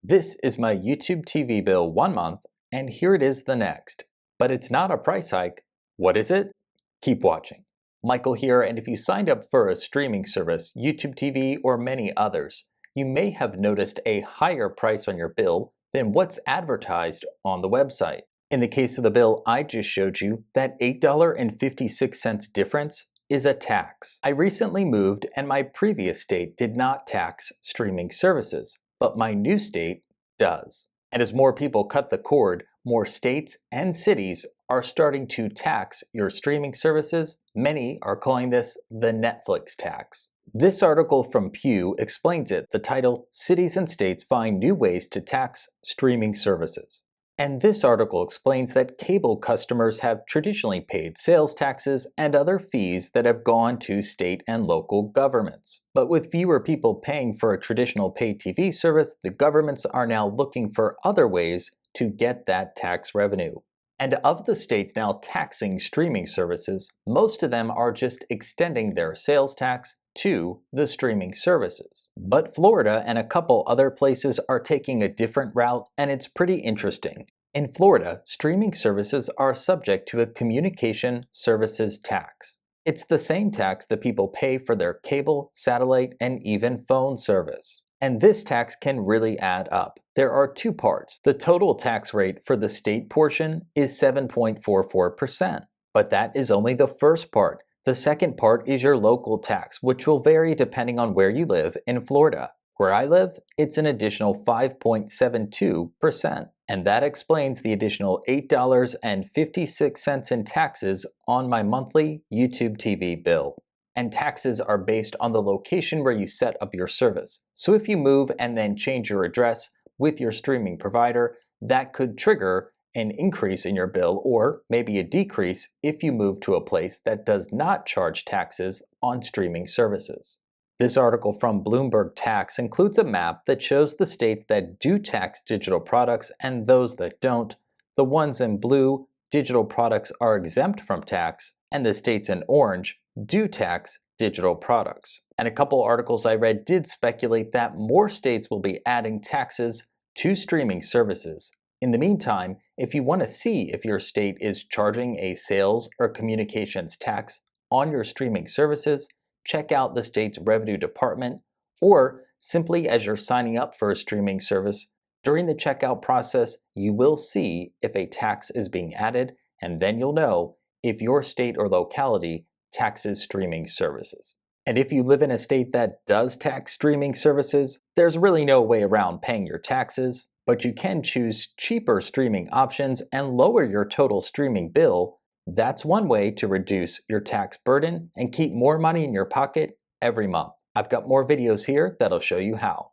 This is my YouTube TV bill 1 month, and here it is the next. But it's not a price hike. What is it? Keep watching. Michael here, and if you signed up for a streaming service, YouTube TV, or many others, you may have noticed a higher price on your bill than what's advertised on the website. In the case of the bill I just showed you, that $8.56 difference is a tax. I recently moved and my previous state did not tax streaming services, but my new state does. And as more people cut the cord, more states and cities are starting to tax your streaming services. Many are calling this the Netflix tax. This article from Pew explains it. The title, Cities and States Find New Ways to Tax Streaming Services. And this article explains that cable customers have traditionally paid sales taxes and other fees that have gone to state and local governments. But with fewer people paying for a traditional pay TV service, the governments are now looking for other ways to get that tax revenue. And of the states now taxing streaming services, most of them are just extending their sales tax to the streaming services. But Florida and a couple other places are taking a different route, and it's pretty interesting. In Florida, streaming services are subject to a communication services tax. It's the same tax that people pay for their cable, satellite, and even phone service. And this tax can really add up. There are two parts. The total tax rate for the state portion is 7.44%, but that is only the first part. The second part is your local tax, which will vary depending on where you live in Florida. Where I live, it's an additional 5.72%, and that explains the additional $8.56 in taxes on my monthly YouTube TV bill. And taxes are based on the location where you set up your service. So if you move and then change your address with your streaming provider, that could trigger an increase in your bill, or maybe a decrease if you move to a place that does not charge taxes on streaming services. This article from Bloomberg Tax includes a map that shows the states that do tax digital products and those that don't. The ones in blue, digital products are exempt from tax, and the states in orange do tax digital products. And a couple articles I read did speculate that more states will be adding taxes to streaming services. In the meantime, if you want to see if your state is charging a sales or communications tax on your streaming services, check out the state's revenue department, or simply as you're signing up for a streaming service, during the checkout process, you will see if a tax is being added, and then you'll know if your state or locality taxes streaming services. And if you live in a state that does tax streaming services, there's really no way around paying your taxes. But you can choose cheaper streaming options and lower your total streaming bill. That's one way to reduce your tax burden and keep more money in your pocket every month. I've got more videos here that'll show you how.